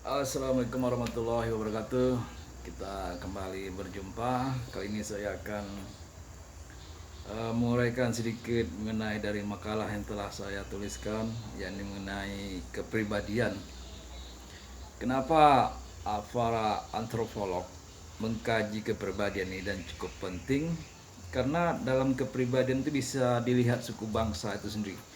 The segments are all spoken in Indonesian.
Assalamualaikum warahmatullahi wabarakatuh. Kita kembali berjumpa. Kali ini saya akan menguraikan sedikit mengenai dari makalah yang telah saya tuliskan, yakni mengenai kepribadian. Kenapa para antropolog mengkaji kepribadian ini dan cukup penting? Karena dalam kepribadian itu bisa dilihat suku bangsa itu sendiri.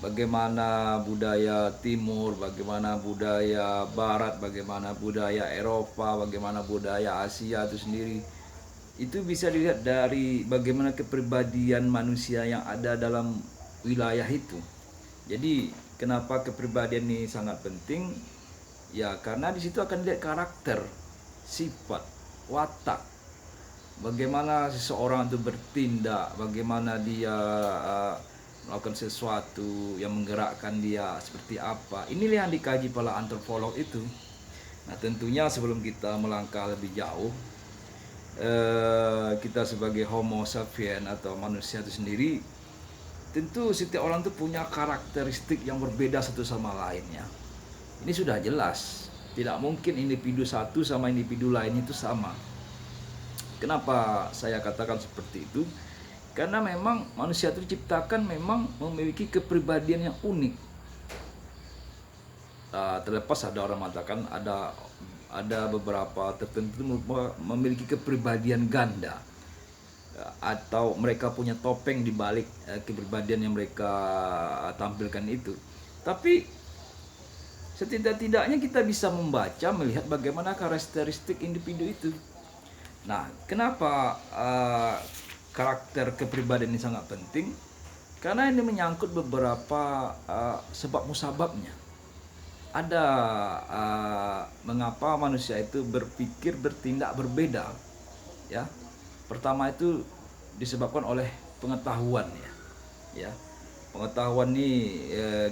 Bagaimana budaya timur, bagaimana budaya barat, bagaimana budaya Eropa, bagaimana budaya Asia itu sendiri. Itu bisa dilihat dari bagaimana kepribadian manusia yang ada dalam wilayah itu. Jadi kenapa kepribadian ini sangat penting? Ya karena di situ akan dilihat karakter, sifat, watak, bagaimana seseorang itu bertindak, bagaimana dia melakukan sesuatu yang menggerakkan dia seperti apa. Inilah yang dikaji para antropolog itu. Nah tentunya sebelum kita melangkah lebih jauh, kita sebagai Homo sapien atau manusia itu sendiri, tentu setiap orang itu punya karakteristik yang berbeda satu sama lainnya. Ini sudah jelas. Tidak mungkin individu satu sama individu lain itu sama. Kenapa saya katakan seperti itu? Karena memang manusia itu diciptakan memang memiliki kepribadian yang unik. Terlepas ada orang mengatakan ada beberapa tertentu memiliki kepribadian ganda, atau mereka punya topeng di balik kepribadian yang mereka tampilkan itu. Tapi setidak-tidaknya kita bisa membaca, melihat bagaimana karakteristik individu itu. Nah, kenapa karakter kepribadian ini sangat penting? Karena ini menyangkut beberapa sebab musababnya. Ada mengapa manusia itu berpikir bertindak berbeda, ya. Pertama itu disebabkan oleh pengetahuan, ya. Pengetahuan ini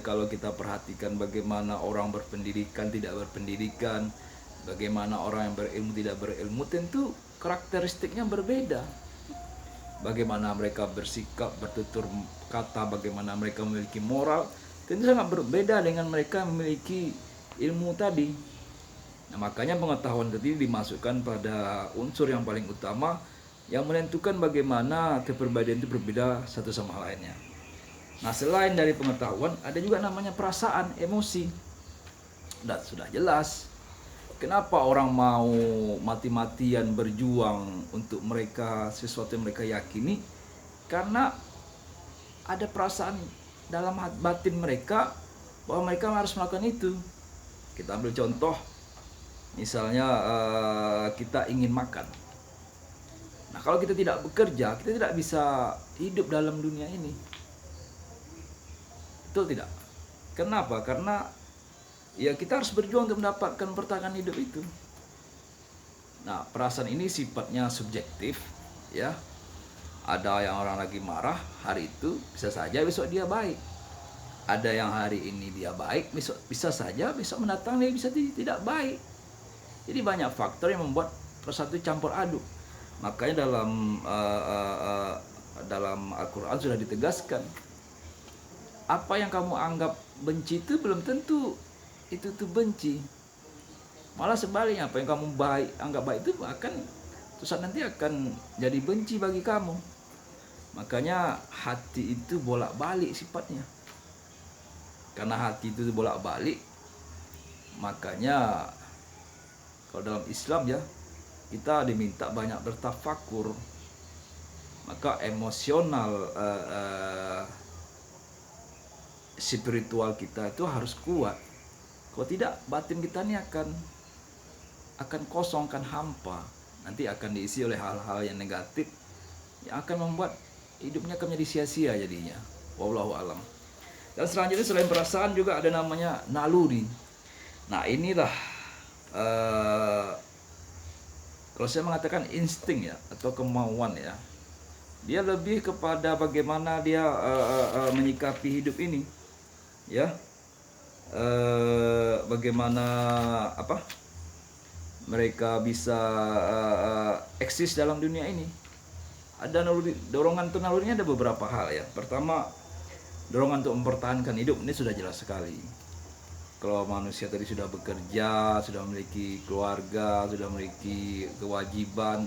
kalau kita perhatikan bagaimana orang berpendidikan, tidak berpendidikan, bagaimana orang yang berilmu, tidak berilmu, tentu karakteristiknya berbeda. Bagaimana mereka bersikap, bertutur kata, bagaimana mereka memiliki moral, tentu sangat berbeda dengan mereka memiliki ilmu tadi. Nah, makanya pengetahuan tadi dimasukkan pada unsur yang paling utama yang menentukan bagaimana kepribadian itu berbeda satu sama lainnya. Nah, selain dari pengetahuan, ada juga namanya perasaan, emosi. Dan sudah jelas kenapa orang mau mati-matian berjuang untuk mereka sesuatu yang mereka yakini, karena ada perasaan dalam batin mereka bahwa mereka harus melakukan itu. Kita ambil contoh, misalnya kita ingin makan. Nah, kalau kita tidak bekerja, kita tidak bisa hidup dalam dunia ini. Betul tidak? Kenapa? Karena ya kita harus berjuang untuk mendapatkan pertahanan hidup itu. Nah, perasaan ini sifatnya subjektif, ya. Ada yang orang lagi marah hari itu, bisa saja besok dia baik. Ada yang hari ini dia baik, besok bisa saja besok mendatang dia bisa tidak baik. Jadi banyak faktor yang membuat perasaan itu campur aduk. Makanya dalam Al-Quran sudah ditegaskan, apa yang kamu anggap benci itu belum tentu itu tuh benci. Malah sebaliknya, apa yang kamu anggap baik itu akan terus nanti akan jadi benci bagi kamu. Makanya hati itu bolak-balik sifatnya. Karena hati itu bolak-balik, makanya kalau dalam Islam ya, kita diminta banyak bertafakur. Maka emosional spiritual kita itu harus kuat. Kalau tidak, batin kita ini akan kosong, akan hampa. Nanti akan diisi oleh hal-hal yang negatif yang akan membuat hidupnya akan menjadi sia-sia jadinya. Wallahu alam. Dan selanjutnya selain perasaan juga ada namanya naluri. Nah, inilah kalau saya mengatakan insting ya, atau kemauan ya. Dia lebih kepada bagaimana dia menyikapi hidup ini, ya. Bagaimana mereka bisa eksis dalam dunia ini. Ada dorongan untuk nalurinya ada beberapa hal ya. Pertama, dorongan untuk mempertahankan hidup, ini sudah jelas sekali. kalau manusia tadi sudah bekerja, sudah memiliki keluarga, sudah memiliki kewajiban,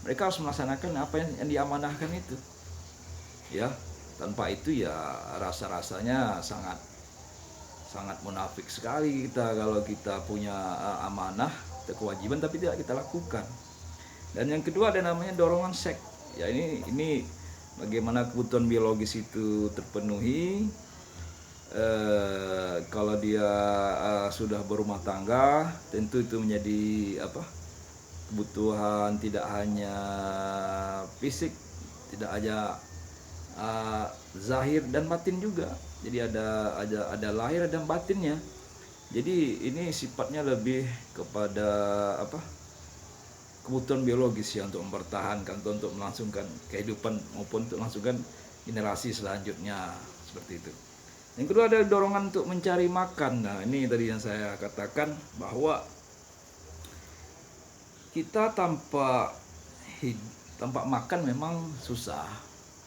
mereka harus melaksanakan apa yang diamanahkan itu, ya. Tanpa itu ya rasa-rasanya sangat sangat munafik sekali kita kalau kita punya amanah, kewajiban tapi tidak kita lakukan. Dan yang kedua ada namanya dorongan seks. Ya ini bagaimana kebutuhan biologis itu terpenuhi. Kalau dia sudah berumah tangga, tentu itu menjadi kebutuhan tidak hanya fisik, tidak hanya zahir dan batin juga. Jadi ada lahir dan batinnya. Jadi ini sifatnya lebih kepada kebutuhan biologis ya, untuk mempertahankan, untuk melangsungkan kehidupan maupun untuk melangsungkan generasi selanjutnya, seperti itu. Yang kedua ada dorongan untuk mencari makan. Nah ini tadi yang saya katakan bahwa kita tanpa makan memang susah,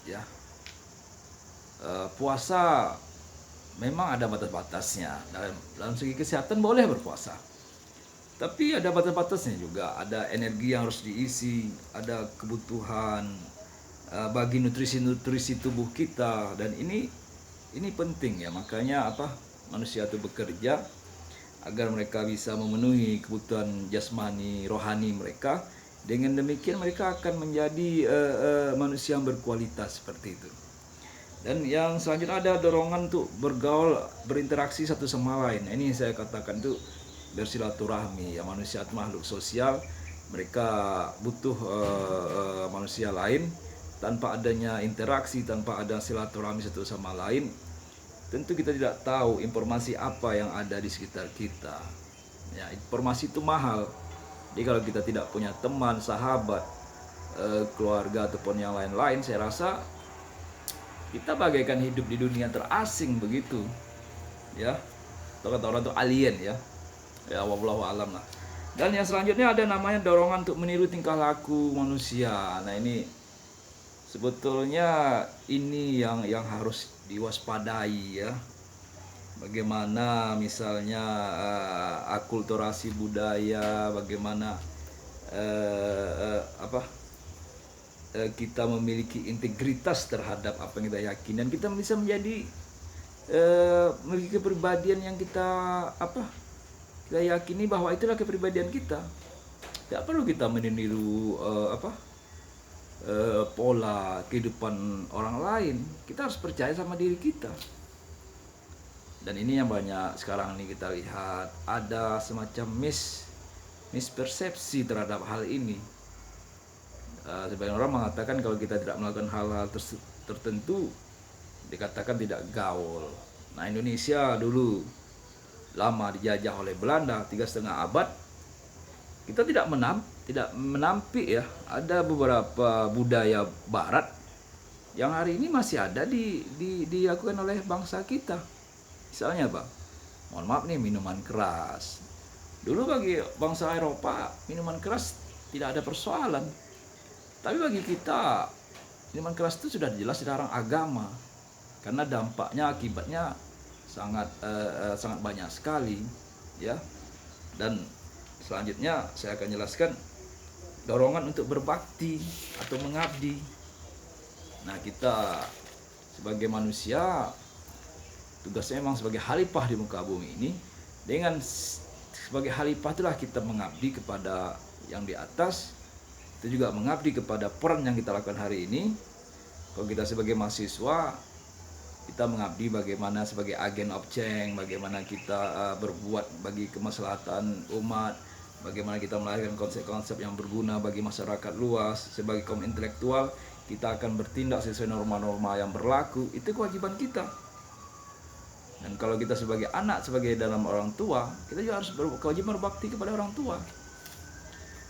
ya. Puasa memang ada batas-batasnya. Dalam segi kesehatan boleh berpuasa, tapi ada batas-batasnya juga. Ada energi yang harus diisi, ada kebutuhan bagi nutrisi tubuh kita, dan ini penting ya. Makanya manusia itu bekerja agar mereka bisa memenuhi kebutuhan jasmani rohani mereka. Dengan demikian mereka akan menjadi manusia yang berkualitas, seperti itu. Dan yang selanjutnya ada dorongan untuk bergaul, berinteraksi satu sama lain. Nah, ini saya katakan itu bersilaturahmi ya. Manusia itu makhluk sosial, mereka butuh manusia lain. Tanpa adanya interaksi, tanpa ada silaturahmi satu sama lain, tentu kita tidak tahu informasi apa yang ada di sekitar kita. Ya, informasi itu mahal. Jadi kalau kita tidak punya teman, sahabat, keluarga ataupun yang lain-lain, saya rasa kita bagaikan hidup di dunia terasing begitu, ya. Atau kata orang itu alien ya. Ya wallahu alam lah. Dan yang selanjutnya ada namanya dorongan untuk meniru tingkah laku manusia. Nah ini sebetulnya ini yang harus diwaspadai ya. Bagaimana misalnya akulturasi budaya, bagaimana kita memiliki integritas terhadap apa yang kita yakini, dan kita bisa menjadi memiliki kepribadian yang kita yakini bahwa itulah kepribadian kita. Tidak perlu kita meniru pola kehidupan orang lain. Kita harus percaya sama diri kita. Dan ini yang banyak sekarang ini kita lihat, ada semacam mispersepsi terhadap hal ini. Sebagian orang mengatakan kalau kita tidak melakukan hal-hal tertentu dikatakan tidak gaul. Nah, Indonesia dulu lama dijajah oleh Belanda 3,5 abad. Kita tidak menampik ya, ada beberapa budaya barat yang hari ini masih ada dilakukan oleh bangsa kita. Misalnya mohon maaf nih, minuman keras. Dulu bagi bangsa Eropa minuman keras tidak ada persoalan. Tapi bagi kita, minuman keras itu sudah jelas dilarang agama, karena dampaknya, akibatnya sangat banyak sekali, ya. Dan selanjutnya saya akan jelaskan dorongan untuk berbakti atau mengabdi. Nah, kita sebagai manusia tugasnya memang sebagai khalifah di muka bumi ini. Dengan sebagai khalifah itulah kita mengabdi kepada yang di atas. Itu juga mengabdi kepada peran yang kita lakukan hari ini. Kalau kita sebagai mahasiswa, kita mengabdi bagaimana sebagai agen of change, bagaimana kita berbuat bagi kemaslahatan umat, bagaimana kita melahirkan konsep-konsep yang berguna bagi masyarakat luas. Sebagai kaum intelektual, kita akan bertindak sesuai norma-norma yang berlaku. Itu kewajiban kita. Dan kalau kita sebagai anak, sebagai dalam orang tua, kita juga harus berkewajiban berbakti kepada orang tua.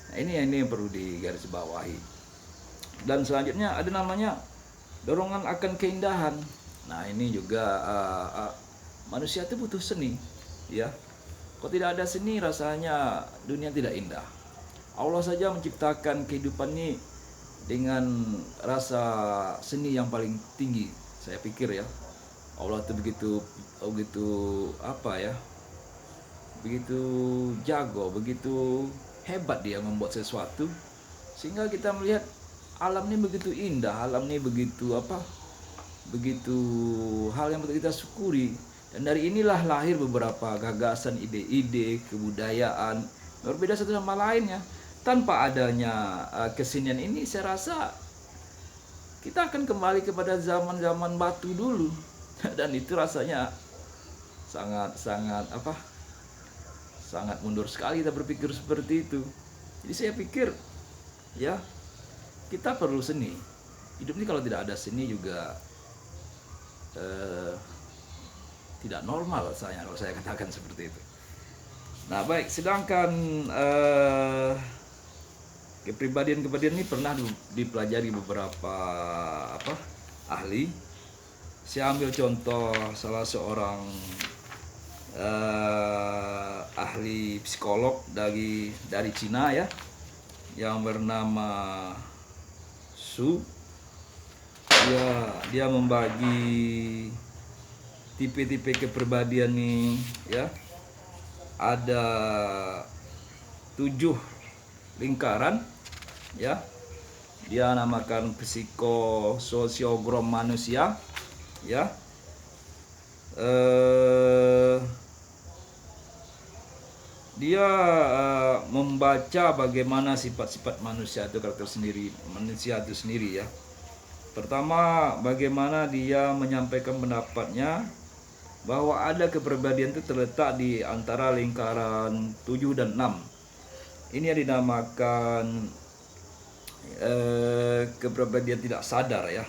Nah, ini yang perlu digarisbawahi. Dan selanjutnya ada namanya dorongan akan keindahan. Nah, ini juga manusia itu butuh seni, ya. Kalau tidak ada seni, rasanya dunia tidak indah. Allah saja menciptakan kehidupan ini dengan rasa seni yang paling tinggi, saya pikir ya. Allah itu begitu begitu jago, begitu hebat dia membuat sesuatu, sehingga kita melihat alam ini begitu indah, alam ini begitu begitu hal yang betul kita syukuri. Dan dari inilah lahir beberapa gagasan, ide-ide, kebudayaan berbeda satu sama lainnya. Tanpa adanya kesenian ini, saya rasa kita akan kembali kepada zaman-zaman batu dulu. Dan itu rasanya sangat sangat mundur sekali kita berpikir seperti itu. Jadi saya pikir ya, kita perlu seni. Hidup ini kalau tidak ada seni juga tidak normal rasanya, kalau saya katakan seperti itu. Nah baik, sedangkan kepribadian ini pernah dipelajari beberapa ahli. Saya ambil contoh salah seorang ahli psikolog dari Cina ya, yang bernama Su. Dia membagi tipe-tipe kepribadian nih ya. Ada 7 lingkaran ya. Dia namakan psikososiogram manusia ya. Dia membaca bagaimana sifat-sifat manusia itu, karakter manusia itu sendiri ya. Pertama, bagaimana dia menyampaikan pendapatnya bahwa ada kepribadian itu terletak di antara lingkaran 7 dan 6. Ini yang dinamakan kepribadian tidak sadar ya.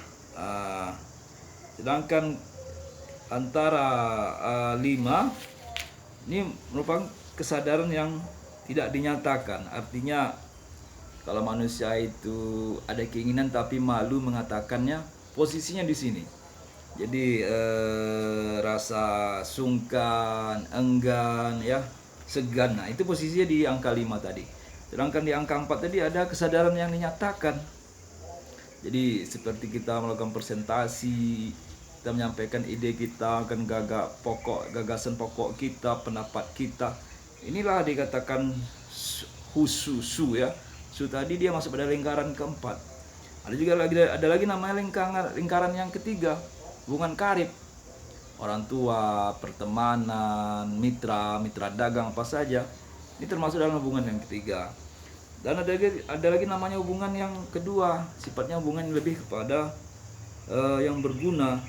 Sedangkan antara 5 ini merupakan kesadaran yang tidak dinyatakan. Artinya kalau manusia itu ada keinginan tapi malu mengatakannya, posisinya di sini. Jadi rasa sungkan, enggan ya, segan. Nah, itu posisinya di angka 5 tadi. Sedangkan di angka 4 tadi ada kesadaran yang dinyatakan. Jadi seperti kita melakukan presentasi, kita menyampaikan ide kita, akan gagasan pokok kita, pendapat kita. Inilah dikatakan Su ya. Su tadi dia masuk pada lingkaran keempat. Ada lagi namanya lingkaran yang ketiga, hubungan karib. Orang tua, pertemanan, mitra dagang apa saja. Ini termasuk dalam hubungan yang ketiga. Dan ada lagi namanya hubungan yang kedua, sifatnya hubungan lebih kepada yang berguna.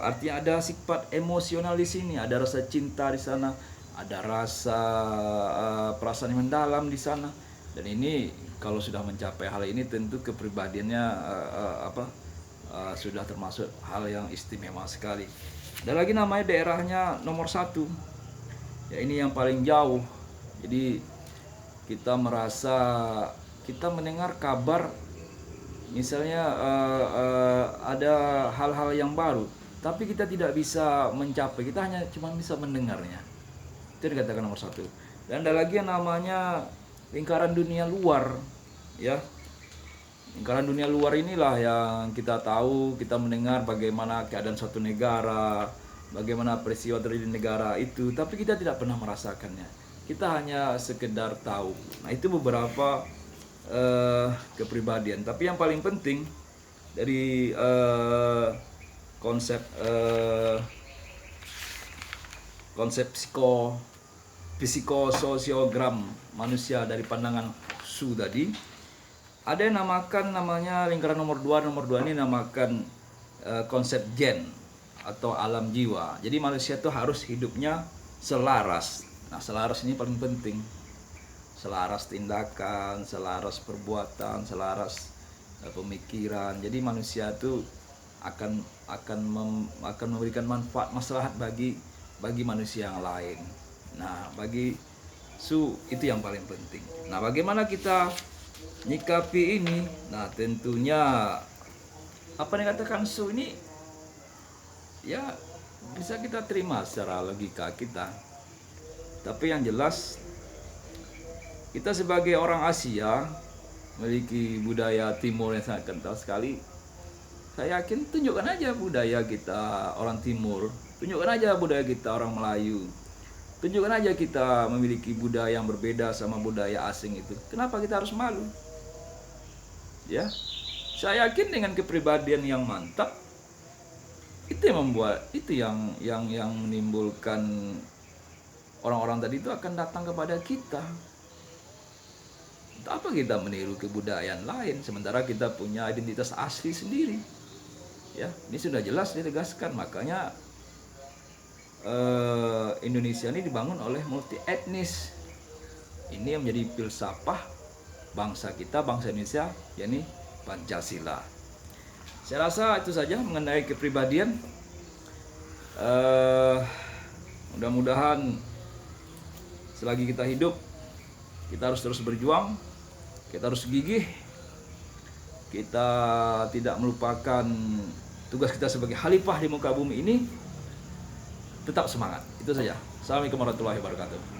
Artinya ada sifat emosional di sini, ada rasa cinta di sana, ada rasa perasaan yang mendalam di sana. Dan ini kalau sudah mencapai hal ini, tentu kepribadiannya sudah termasuk hal yang istimewa sekali. Ada lagi namanya daerahnya nomor 1 ya, ini yang paling jauh. Jadi kita merasa, kita mendengar kabar misalnya ada hal-hal yang baru, tapi kita tidak bisa mencapai, kita hanya cuma bisa mendengarnya. Itu dikatakan nomor 1. Dan ada lagi yang namanya lingkaran dunia luar ya. Lingkaran dunia luar inilah yang kita tahu, kita mendengar bagaimana keadaan suatu negara, bagaimana peristiwa terjadi di negara itu, tapi kita tidak pernah merasakannya. Kita hanya sekedar tahu. Nah, itu beberapa kepribadian. Tapi yang paling penting dari konsep psikososiogram manusia dari pandangan Su tadi, ada yang namanya lingkaran nomor 2. Nomor 2 ini namakan konsep gen atau alam jiwa. Jadi manusia itu harus hidupnya selaras. Nah, selaras ini paling penting. Selaras tindakan, selaras perbuatan, selaras pemikiran. Jadi manusia itu akan memberikan manfaat maslahat bagi manusia yang lain. Nah, bagi Su itu yang paling penting. Nah, bagaimana kita nyikapi ini? Nah, tentunya apa yang dikatakan Su ini ya bisa kita terima secara logika kita. Tapi yang jelas, kita sebagai orang Asia memiliki budaya timur yang sangat kental sekali. Saya yakin tunjukkan aja budaya kita orang timur, tunjukkan aja budaya kita orang Melayu. Tunjukkan aja kita memiliki budaya yang berbeda sama budaya asing itu. Kenapa kita harus malu? Ya, saya yakin dengan kepribadian yang mantap itu yang membuat yang menimbulkan orang-orang tadi itu akan datang kepada kita. Untuk apa kita meniru kebudayaan lain sementara kita punya identitas asli sendiri? Ya, ini sudah jelas ditegaskan. Makanya Indonesia ini dibangun oleh multi etnis. Ini yang menjadi filsafah bangsa kita, bangsa Indonesia, yakni Pancasila. Saya rasa itu saja mengenai kepribadian. Mudah-mudahan selagi kita hidup, kita harus terus berjuang, kita harus gigih, kita tidak melupakan tugas kita sebagai khalifah di muka bumi ini. Tetap semangat, itu saja. Assalamualaikum warahmatullahi wabarakatuh.